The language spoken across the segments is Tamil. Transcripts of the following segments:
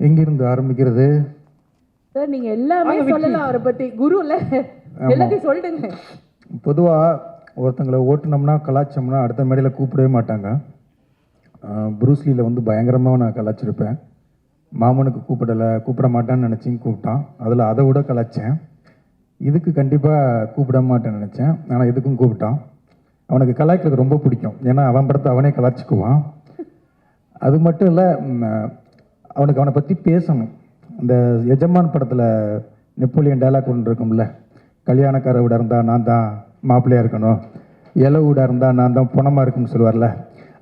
எங்கிருந்து ஆரம்பிக்கிறது? சார் நீங்க எல்லாமே சொல்லலாம் அவரை பத்தி. குருல எல்லாத்தையும் சொல்லிடுங்க. பொதுவாக ஒருத்தங்களை ஓட்டுனோம்னா கலாச்சோம்னா அடுத்த மேடையில் கூப்பிடவே மாட்டாங்க. ப்ரூஸ்லியில் வந்து பயங்கரமாக நான் கலாச்சிருப்பேன். மாமனுக்கு கூப்பிட மாட்டான்னு நினச்சிங்க கூப்பிட்டான். அதில் அதை விட கலாச்சேன். இதுக்கு கண்டிப்பாக கூப்பிட மாட்டேன்னு நினச்சேன். ஆனால் இதுக்கும் கூப்பிட்டான். அவனுக்கு கலாய்க்கிறது ரொம்ப பிடிக்கும். ஏன்னா அவன் படத்தை அவனே கலாச்சிக்குவான். அது மட்டும் இல்லை, அவனுக்கு அவனை பற்றி பேசணும். இந்த எஜமான் படத்தில் நெப்போலியன் டைலாக் ஒன்று இருக்கும்ல, கல்யாணக்கார வீடாக இருந்தால் நான் தான் மாப்பிள்ளையாக இருக்கணும், இலை வீடாக இருந்தால் நான் தான் பணமாக இருக்குன்னு சொல்லுவார்ல.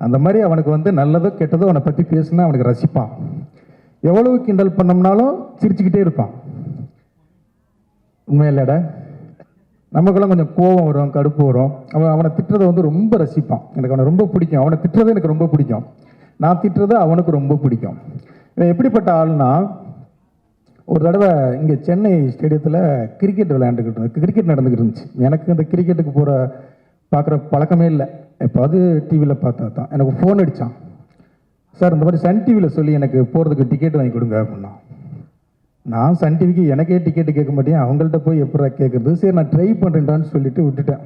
அந்த மாதிரி அவனுக்கு வந்து நல்லதோ கெட்டதோ அவனை பற்றி பேசுனா அவனுக்கு ரசிப்பான். எவ்வளவு கிண்டல் பண்ணோம்னாலும் சிரிச்சுக்கிட்டே இருப்பான். உண்மையில்லடா, நமக்கெல்லாம் கொஞ்சம் கோபம் வரும், கடுப்பு வரும். அவனை திட்டுறதை வந்து ரொம்ப ரசிப்பான். எனக்கு அவனை ரொம்ப பிடிக்கும். அவனை திட்டுறது எனக்கு ரொம்ப பிடிக்கும். நான் திட்டுறது அவனுக்கு ரொம்ப பிடிக்கும். இவன் எப்படிப்பட்ட ஆள்னா, ஒரு தடவை இங்கே சென்னை ஸ்டேடியத்தில் கிரிக்கெட் விளையாண்டுக்கிட்டு இருந்தது, கிரிக்கெட் நடந்துக்கிட்டு இருந்துச்சு. எனக்கு இந்த கிரிக்கெட்டுக்கு பார்க்குற பழக்கமே இல்லை. எப்போது டிவியில் பார்த்தா தான். எனக்கு ஃபோன் அடித்தான். சார் இந்த மாதிரி சன் டிவியில் சொல்லி எனக்கு போகிறதுக்கு டிக்கெட் வாங்கி கொடுங்க அப்படின்னா. நான் சன் டிவிக்கு எனக்கே டிக்கெட்டு கேட்க மாட்டேன், அவங்கள்ட்ட போய் எப்படா கேட்குறது. சரி நான் ட்ரை பண்ணுறேன்டான்னு சொல்லிட்டு விட்டுட்டேன்.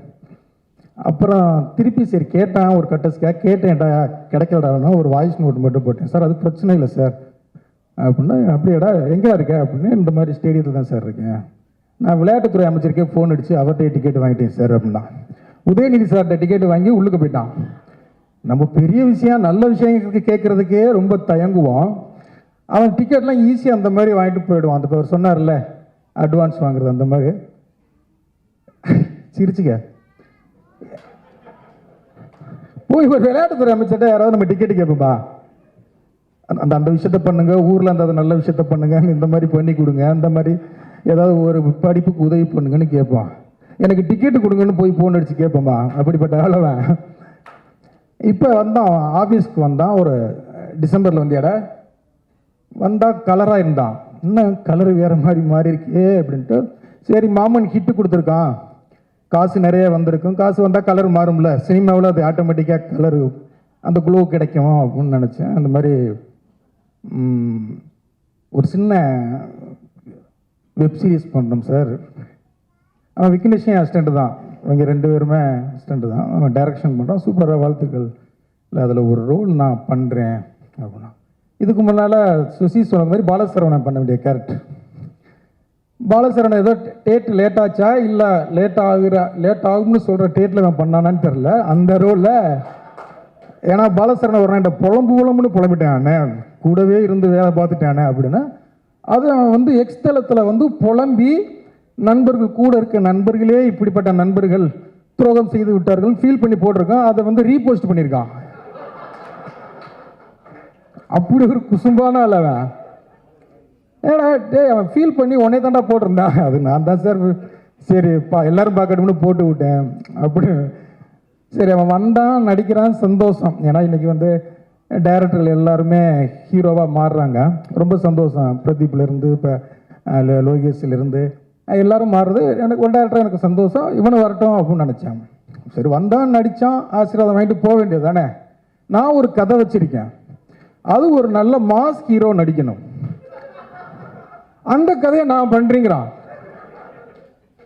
அப்புறம் திருப்பி சரி கேட்டான், ஒரு கட்டஸ்க்காக கேட்டேன்டா, கிடைக்கலடானா ஒரு வாய்ஸ் நோட் மட்டும் போட்டேன். சார் அது பிரச்சனை இல்லை சார் அப்படின்னா. அப்படியேடா எங்கே இருக்க அப்படின்னு. இந்த மாதிரி ஸ்டேடியத்தில் தான் சார் இருக்கேன். நான் விளையாட்டுத்துறை அமைச்சருக்கே ஃபோன் அடித்து அவர்கிட்ட டிக்கெட் வாங்கிட்டேன் சார் அப்படின்னா. உதயநிதி சார்கிட்ட டிக்கெட் வாங்கி உள்ளுக்கு போயிட்டான். நம்ம பெரிய விஷயம் நல்ல விஷயங்களுக்கு கேட்குறதுக்கே ரொம்ப தயங்குவோம். அவன் டிக்கெட்லாம் ஈஸியாக அந்த மாதிரி வாங்கிட்டு போயிடுவான். அந்த அவர் சொன்னார்ல அட்வான்ஸ் வாங்குறது, அந்த மாதிரி. சிரிச்சுக்க போய் ஒரு விளையாட்டுத்துறை அமைச்சர்கிட்ட யாராவது நம்ம டிக்கெட்டு கேட்போம்பா, அந்த விஷயத்த பண்ணுங்க, ஊரில் அந்த நல்ல விஷயத்த பண்ணுங்க, இந்த மாதிரி பண்ணி கொடுங்க, அந்த மாதிரி ஏதாவது ஒரு படிப்புக்கு உதவி பண்ணுங்கன்னு கேட்பான். எனக்கு டிக்கெட்டு கொடுங்கன்னு போய் ஃபோன் அடித்து கேட்போம்பா. அப்படிப்பட்ட ஆளவன். இப்போ வந்தான், ஆஃபீஸ்க்கு வந்தான். ஒரு டிசம்பரில் வந்தியாடா வந்தால் கலராக இருந்தான். இன்னும் கலரு வேறு மாதிரி மாறி இருக்கே அப்படின்ட்டு. சரி மாமன் ஹிட்டு கொடுத்துருக்கான், காசு நிறைய வந்திருக்கும், காசு வந்தால் கலர் மாறும்ல, சினிமாவில் அது ஆட்டோமேட்டிக்காக கலரு அந்த குளோ கிடைக்கும் அப்படின்னு நினச்சேன். அந்த மாதிரி ஒரு சின்ன வெப் சீரிஸ் பண்ணுறோம் சார். அவன் விக்னேஷன் அசிஸ்டண்ட்டு தான், இவங்க 2 பேருமே அசிஸ்டண்ட்டு தான். அவன் டைரக்ஷன் பண்ணுறான். சூப்பராக வாழ்த்துக்கள். இல்லை அதில் ஒரு ரோல் நான் பண்ணுறேன் அப்படின்னா. இதுக்கு முன்னால் சுசி சொன்ன மாதிரி பாலசரவணன் பண்ண வேண்டிய கேரக்டர். பாலசரவணன் ஏதோ டேட் லேட் ஆச்சா இல்லை லேட் ஆகும்னு சொல்கிற டேட்டில் நான் பண்ணானான்னு தெரில அந்த ரோலில். ஏன்னா பாலசரவணன் ஒரு நாள் புலம்புன்னு புலம்பிட்டானே, கூடவே இருந்து வேலை பார்த்துட்டானே அப்படின்னா. அது வந்து எக்ஸ்தலத்தில் வந்து புலம்பி நண்பர்கள் கூட இருக்க நண்பர்களே இப்படிப்பட்ட நண்பர்கள் துரோகம் செய்து விட்டார்கள் ஃபீல் பண்ணி போட்டிருக்கான். அதை வந்து ரீபோஸ்ட் பண்ணியிருக்கான். அப்படி ஒரு குசும்பான அளவன். ஏடா டே அவன் ஃபீல் பண்ணி உடனே தாண்டா போட்டிருந்தான். அது நான் தான் சார், சரி எல்லாரும் பார்க்கணும்னு போட்டு விட்டேன் அப்படி. சரி அவன் வந்தான், நடிக்கிறான், சந்தோஷம். ஏன்னா இன்றைக்கி வந்து டைரக்டர்கள் எல்லாருமே ஹீரோவாக மாறுறாங்க, ரொம்ப சந்தோஷம். பிரதீப்லேருந்து இப்போ லோகேஷ்லேருந்து எல்லோரும் மாறுறது எனக்கு ஒரு டைரக்டர், எனக்கு சந்தோஷம். இவனு வரட்டும் அப்படின்னு நினச்சேன். சரி வந்தான், நடித்தான், ஆசீர்வாதம் வாங்கிட்டு போக வேண்டியது தானே. நான் ஒரு கதை வச்சுருக்கேன், அது ஒரு நல்ல மாஸ் ஹீரோ நடிக்கணும், அந்த கதையை நான் பண்ணுறீங்கிறான்.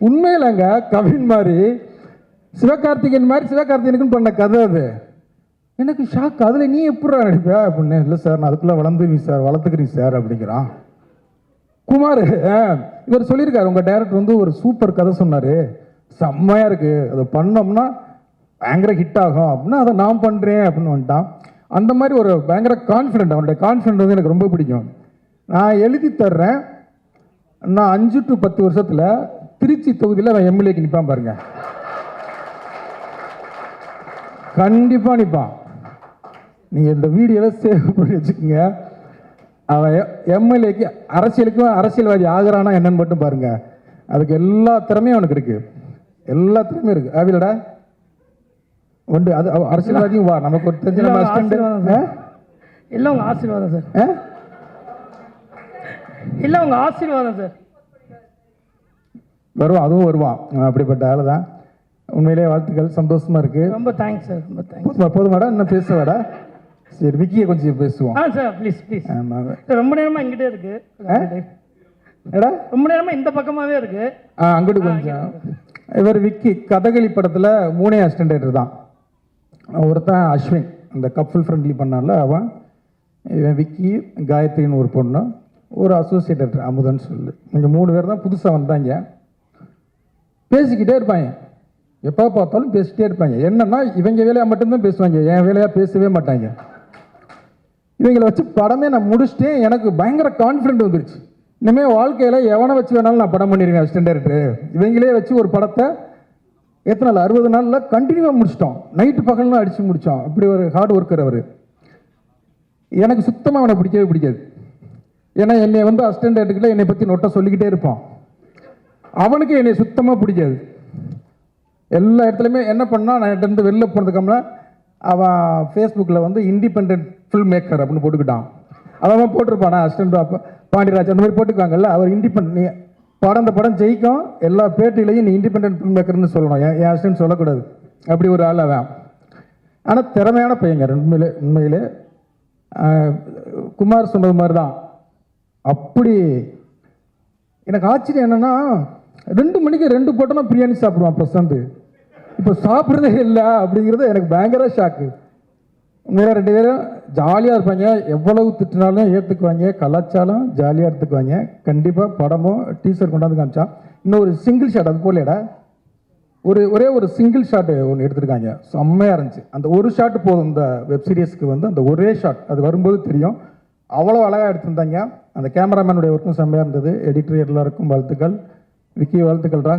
உண்மையிலங்க கவின் மாதிரி சிவகார்த்திகேயன் மாதிரி சிவகார்த்திகேயனுக்குன்னு பண்ண கதை அது. எனக்கு ஷாக். அதில் நீ எப்படா நடிப்ப அப்படின்னு. இல்லை சார் நான் அதுக்குள்ளே வளர்த்துக்கிறீங்க சார் அப்படிங்கிறான். குமார் இவர் சொல்லியிருக்காரு, உங்கள் டைரக்டர் வந்து ஒரு சூப்பர் கதை சொன்னார், செம்மையாக இருக்குது, அதை பண்ணோம்னா பயங்கர ஹிட் ஆகும் அப்படின்னா அதை நான் பண்ணுறேன் அப்படின்னு வந்துட்டான். அந்த மாதிரி ஒரு பயங்கர கான்ஃபிடென்ட். அவனுடைய கான்ஃபிடென்ட் வந்து எனக்கு ரொம்ப பிடிக்கும். நான் எழுதி தர்றேன், நான் 5 to 10 வருஷத்தில் திருச்சி தொகுதியில் அவன் எம்எல்ஏக்கு நிற்பான் பாருங்க, கண்டிப்பாக நிற்பான். நீங்கள் இந்த வீடியோவை சேவ் பண்ணி வச்சுக்கோங்க. அவன் எம்எல்ஏக்கு அரசியல்வாதி ஆகிறானா என்னன்னு மட்டும் பாருங்க. அதுக்கு எல்லா திறமையும் அவனுக்கு இருக்கு, எல்லா திறமையும் இருக்கு. ஆவிலடா உண்டு. அது அரசியல்வாதியும் வா, நமக்கு ஒரு தெரிஞ்ச நம்ம எல்லாம் உங்க ஆசீர்வாதம் சார், எல்லாம் உங்க ஆசீர்வாதம் சார். வருவான், அதுவும் வருவான். அப்படிப்பட்ட ஆள் தான். உண்மையிலேயே வாழ்த்துக்கள், சந்தோஷமா இருக்கு. ரொம்ப தேங்க்ஸ் சார், ரொம்ப தேங்க்ஸ். போதுமாடா, இன்னும் பேசுவாடா? சரி விக்கியை கொஞ்சம் பேசுவோம். Sir please please. ஆமாம் ரொம்ப நேரமாக இங்கிட்டே இருக்கு. எடா ரொம்ப நேரமாக இந்த பக்கமாகவே இருக்கு. அங்கிட்டு கொஞ்சம். இவர் விக்கி கதகளி படத்தில் 3 அசிஸ்டன்ட் தான். ஒருத்தன் அஸ்வின் அந்த கப்புள் ஃப்ரெண்ட்லி பண்ணால அவன், இவன் விக்கி, காயத்ரின்னு ஒரு பொண்ணு, ஒரு அசோசியேட் டைரக்டர் அமுதன் சொல்லு. இங்கே 3 பேர் தான் புதுசாக வந்தாங்க. பேசிக்கிட்டே இருப்பாங்க, எப்போ பார்த்தாலும் பேசிக்கிட்டே இருப்பாங்க. என்னன்னா இவங்க வேலையாக மட்டும்தான் பேசுவாங்க, என் வேலையாக பேசவே மாட்டாங்க. இவங்களை வச்சு படமே நான் முடிச்சுட்டேன். எனக்கு பயங்கர கான்ஃபிடென்ட் வந்துருச்சு. இனிமேல் வாழ்க்கையில் எவனை வச்சு வேணாலும் நான் படம் பண்ணிடுவேன் அசிஸ்டன்ட் டைரக்டர். இவங்களே வச்சு ஒரு படத்தை எத்தனை நாள் 60 நாளில் கண்டினியூவாக முடிச்சிட்டோம். நைட்டு பகல்லாம் அடித்து முடித்தோம். அப்படி ஒரு ஹார்ட் ஒர்க்கர் அவர். எனக்கு சுத்தமாக அவனை பிடிக்கவே பிடிக்காது. ஏன்னா என்னை வந்து அசிஸ்டன்ட் டைரக்டர்கிட்ட என்னை பற்றி நொட்டை சொல்லிக்கிட்டே இருப்பான். அவனுக்கு என்னை சுத்தமாக பிடிக்காது. எல்லா இடத்துலையுமே என்ன பண்ணால் நான் என்கிட்ட வெளில போனதுக்கம்ல அவன் ஃபேஸ்புக்கில் வந்து இண்டிபெண்ட் ஃபில்ம் மேக்கர் அப்படின்னு போட்டுக்கிட்டான். அவன் போட்டிருப்பானா அசிஸ்டன்ட் பாண்டியராஜ் அந்த மாதிரி போட்டுக்குவாங்கல்ல. அவர் இண்டிபெண்ட் அந்த படம் ஜெயிக்கும், எல்லா பேட்டிலையும் நீ இண்டிபெண்ட் ஃபில்ம் மேக்கர்னு சொல்லணும், என் அசிஸ்டன்ட் சொல்லக்கூடாது. அப்படி ஒரு ஆள் அவன். ஆனால் திறமையான பையங்க உண்மையிலே. குமார் சொன்னது மாதிரி தான். அப்படி எனக்கு ஆச்சரியம் என்னென்னா 2 மணிக்கு 2 போட்டோன்னா பிரியாணி சாப்பிடுவான் பிரசாந்த். இப்போ சாப்பிட்றதே இல்லை அப்படிங்கிறது எனக்கு பயங்கர ஷாக்கு. உண்மையில 2 பேரும் ஜாலியாக இருப்பாங்க. எவ்வளவு திட்டினாலும் ஏற்றுக்குவாங்க, கலாச்சாரம் ஜாலியாக எடுத்துக்குவாங்க. கண்டிப்பாக படமோ டீசர் கொண்டாந்து காமிச்சா இன்னும் ஒரு சிங்கிள் ஷாட் அது போலேடா ஒரே ஒரு சிங்கிள் ஷாட்டு ஒன்று எடுத்துருக்காங்க, செம்மையாக இருந்துச்சு. அந்த ஒரு ஷாட்டு போதும் இந்த வெப் சீரிஸ்க்கு வந்து. அந்த ஒரே ஷாட் அது வரும்போது தெரியும், அவ்வளோ அழகாக எடுத்திருந்தாங்க. அந்த கேமராமேனுடைய ஒர்க்கும் செம்மையாக இருந்தது. எடிட்டர் எல்லாருக்கும் வாழ்த்துக்கள். விக்கி வாழ்த்துக்கள்டா.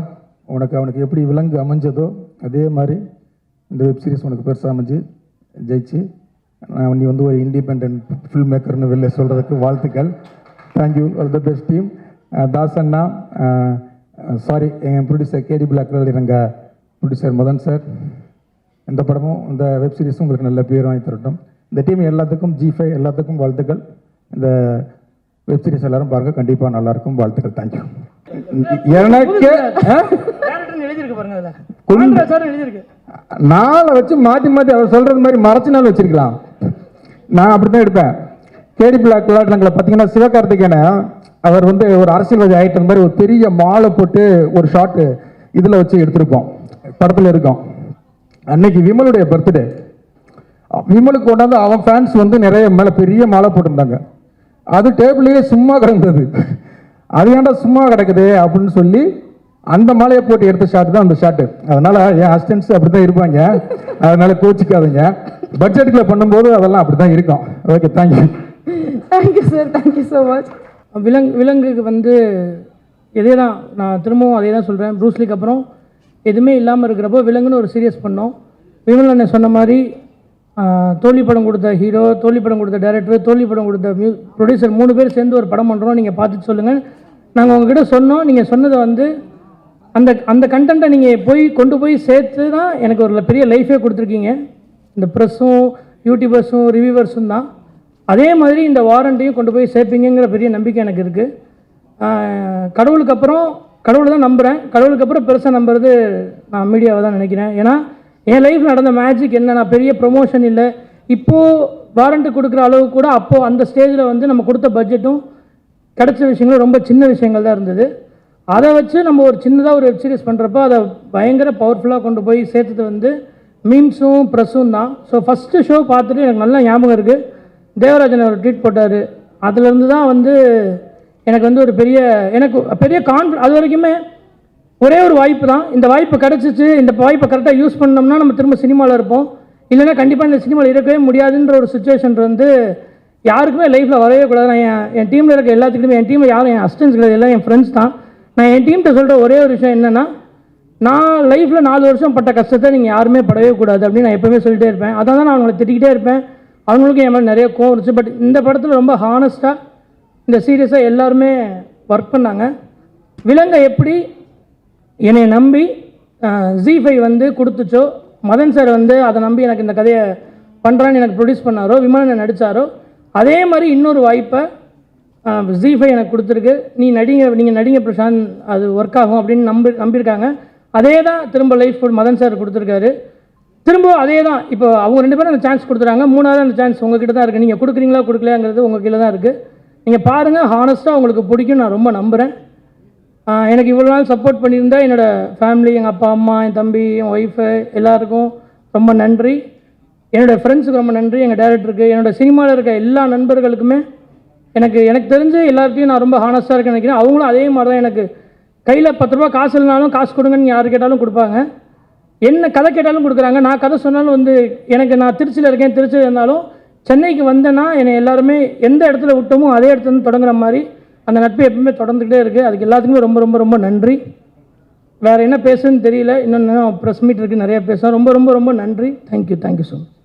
அவனுக்கு எப்படி விலங்கு அமைஞ்சதோ அதே மாதிரி இந்த வெப் சீரிஸ் உனக்கு பெருசாக அமைஞ்சு ஜெயிச்சு நீ வந்து ஒரு இண்டிபெண்ட் ஃபில்ம் மேக்கர்னு வெளில சொல்கிறதுக்கு வாழ்த்துக்கள். Thank you, all the best team. Das அண்ணா, சாரி என் ப்ரொடியூசர் கேடி பிளாக்ல எங்கள் ப்ரொடியூசர் மதன் சார். இந்த படமும் இந்த வெப் சீரிஸும் உங்களுக்கு நல்ல பேர் வாங்கி தரட்டும். இந்த டீம் எல்லாத்துக்கும் G5 எல்லாத்துக்கும் வாழ்த்துக்கள். இந்த வெப் சீரிஸ் எல்லாரும் பாருங்க, கண்டிப்பாக நல்லாயிருக்கும். வாழ்த்துக்கள். தேங்க்யூ. எனக்கு நாளை வச்சு மாற்றி மாற்றி அவர் சொல்கிறது மாதிரி மறைச்சு நாள் வச்சிருக்கலாம். நான் அப்படி தான் எடுப்பேன். கேடி பிளாக் விளையாட்டுங்களை பார்த்தீங்கன்னா சிவகார்த்திகேயனை அவர் வந்து ஒரு அரசியல்வாதி ஆகிட்ட மாதிரி ஒரு பெரிய மாலை போட்டு ஒரு ஷாட்டு இதில் வச்சு எடுத்திருப்போம், படத்தில் இருக்கோம். அன்னைக்கு விமலுடைய பர்த்டே. விமலுக்கு கொண்டாந்து அவன் ஃபேன்ஸ் வந்து நிறைய மேலே பெரிய மாலை போட்டிருந்தாங்க. அது டேபிள்லேயே சும்மா கிடந்தது. அது ஏன்டா சும்மா கிடக்குது அப்படின்னு சொல்லி அந்த மாலையை போட்டு எடுத்த ஷாட் தான் அந்த ஷாட்டு. அதனால் என் அசிஸ்டன்ஸ் அப்படி தான் இருப்பாங்க, அதனால கோச்சிக்காதீங்க. பட்ஜெட்டுக்குள்ள பண்ணும்போது அதெல்லாம் அப்படி தான் இருக்கும். Okay, thank you. Thank you sir, thank you so much. விலங்குக்கு வந்து இதே தான், நான் திரும்பவும் அதே தான் சொல்கிறேன். ப்ரூஸ்லிக்கு அப்புறம் எதுவுமே இல்லாமல் இருக்கிறப்போ விலங்குன்னு ஒரு சீரியஸ் பண்ணோம். விமல் அண்ணன் சொன்ன மாதிரி தோல்வி படம் கொடுத்த ஹீரோ, தோல்வி படம் கொடுத்த டைரக்டர், தோல்வி படம் கொடுத்த ப்ரொடியூசர் 3 பேர் சேர்ந்து ஒரு படம் பண்ணுறோம், நீங்கள் பார்த்துட்டு சொல்லுங்கள். நாங்கள் உங்ககிட்ட சொன்னோம், நீங்கள் சொன்னதை வந்து அந்த கண்டென்ட்டை நீங்கள் கொண்டு போய் சேர்த்து தான் எனக்கு ஒரு பெரிய லைஃபே கொடுத்துருக்கீங்க. இந்த ப்ரெஸ்ஸும் யூடியூபர்ஸும் ரிவ்யூவர்ஸும் தான். அதே மாதிரி இந்த வாரண்ட்டையும் கொண்டு போய் சேர்ப்பீங்கிற பெரிய நம்பிக்கை எனக்கு இருக்குது. கடவுளுக்கு அப்புறம் கடவுளை தான் நம்புகிறேன். கடவுளுக்கு அப்புறம் பெருசாக நம்புறது நான் மீடியாவை தான் நினைக்கிறேன். ஏன்னா என் லைஃப்பில் நடந்த மேஜிக் என்ன, நான் பெரிய ப்ரொமோஷன் இல்லை, இப்போது வாரண்ட்டு கொடுக்குற அளவு கூட அப்போது அந்த ஸ்டேஜில் வந்து நம்ம கொடுத்த பட்ஜெட்டும் கிடைச்ச விஷயங்களும் ரொம்ப சின்ன விஷயங்கள் தான் இருந்தது. அதை வச்சு நம்ம ஒரு சின்னதாக ஒரு வெப் சீரிஸ் பண்ணுறப்போ அதை பயங்கர பவர்ஃபுல்லாக கொண்டு போய் சேர்த்தது வந்து மீம்ஸும் ப்ரெஸ்ஸும் தான். ஸோ ஃபஸ்ட்டு ஷோ பார்த்துட்டு எனக்கு நல்லா ஞாபகம் இருக்குது, தேவராஜன் ஒரு ட்வீட் போட்டார். அதுலேருந்து தான் வந்து எனக்கு வந்து ஒரு பெரிய கான்ஃபிடன்ஸ். அது வரைக்குமே ஒரே ஒரு வாய்ப்பு தான், இந்த வாய்ப்பு கிடச்சிச்சு, இந்த வாய்ப்பை கரெக்டாக யூஸ் பண்ணோம்னா நம்ம திரும்ப சினிமாவில் இருப்போம், இல்லைன்னா கண்டிப்பாக இந்த சினிமாவில் இருக்கவே முடியாதுன்ற ஒரு சுச்சுவேஷன் வந்து யாருக்குமே லைஃப்பில் வரவே கூடாது. நான் என் டீமில் இருக்க எல்லாத்துக்குமே, என் டீமில் யாரும் என் அசிஸ்டன்ஸ் கிடையாது, எல்லாம் என் ஃப்ரெண்ட்ஸ் தான். நான் என் டீம்கிட்ட சொல்கிற ஒரே ஒரு விஷயம் என்னென்னா, நான் லைஃப்பில் 4 வருஷம் பட்ட கஷ்டத்தை நீங்கள் யாருமே படவே கூடாது அப்படின்னு நான் எப்போவுமே சொல்லிட்டே இருப்பேன். அதான் நான் அவங்களை திட்டிக்கிட்டே இருப்பேன். அவங்களுக்கும் என் மேலே நிறைய கோவம் இருந்துச்சு. பட் இந்த படத்தில் ரொம்ப ஹானஸ்ட்டாக இந்த சீரியஸாக எல்லாருமே ஒர்க் பண்ணாங்க. விலங்கை எப்படி என்னை நம்பி G5 வந்து கொடுத்துச்சோ, மதன் சார் வந்து அதை நம்பி எனக்கு இந்த கதையை பண்ணுறான்னு எனக்கு ப்ரொடியூஸ் பண்ணாரோ, விமலன் நடித்தாரோ, அதே மாதிரி இன்னொரு வாய்ப்பை G5 எனக்கு கொடுத்துருக்கு. நீங்கள் நடிங்க பிரசாந்த், அது ஒர்க் ஆகும் அப்படின்னு நம்பியிருக்காங்க. அதே தான் திரும்ப லைஃப் மதன் சார் கொடுத்துருக்காரு. திரும்ப அதே தான். இப்போ அவங்க 2 பேரும் அந்த சான்ஸ் கொடுத்துறாங்க. 3வது அந்த சான்ஸ் உங்ககிட்ட தான் இருக்குது. நீங்கள் கொடுக்குறீங்களா கொடுக்கலையாங்கிறது உங்கள் கீழே தான் இருக்குது. நீங்கள் பாருங்கள், ஹானஸ்ட்டாக உங்களுக்கு பிடிக்கும், நான் ரொம்ப நம்புகிறேன். எனக்கு இவ்வளோ நாள் சப்போர்ட் பண்ணியிருந்தா என்னோடய ஃபேமிலி, எங்கள் அப்பா அம்மா, என் தம்பி, என் ஒய்ஃபு, எல்லாருக்கும் ரொம்ப நன்றி. என்னோடய ஃப்ரெண்ட்ஸுக்கு ரொம்ப நன்றி. எங்கள் டேரக்டருக்கு, என்னோடய சினிமாவில் இருக்க எல்லா நண்பர்களுக்குமே எனக்கு தெரிஞ்சு எல்லார்ட்டையும் நான் ரொம்ப ஹானஸ்ட்டாக இருக்கேன்னு நினைக்கிறேன். அவங்களும் அதே மாதிரி தான். எனக்கு கையில் 10 ரூபா காசு இல்லைனாலும் காசு கொடுங்கன்னு யார் கேட்டாலும் கொடுப்பாங்க. என்ன கதை கேட்டாலும் கொடுக்குறாங்க. நான் கதை சொன்னாலும் வந்து நான் திருச்சியில் இருக்கேன், திருச்சியில் இருந்தாலும் சென்னைக்கு வந்தேன்னா என்னை எல்லாருமே எந்த இடத்துல விட்டோமோ அதே இடத்துல இருந்து தொடங்குற மாதிரி அந்த நட்பு எப்பவுமே தொடர்ந்துக்கிட்டே இருக்குது. அதுக்கு எல்லாத்துக்குமே ரொம்ப ரொம்ப ரொம்ப நன்றி. வேறு என்ன பேசுன்னு தெரியல. இன்னும் ப்ரெஸ் மீட் இருக்குது, நிறையா பேச. ரொம்ப ரொம்ப ரொம்ப நன்றி. Thank you so much.